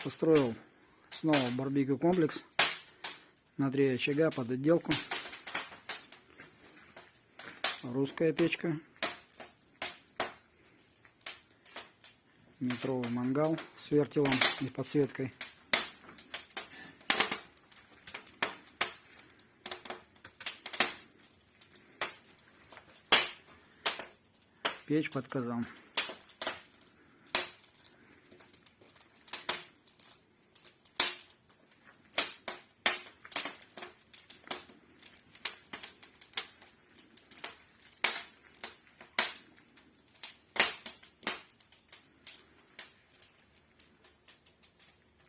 Построил снова барбекю комплекс на 3 очага под отделку. Русская печка. Метровый мангал с вертелом и подсветкой. Печь под казан.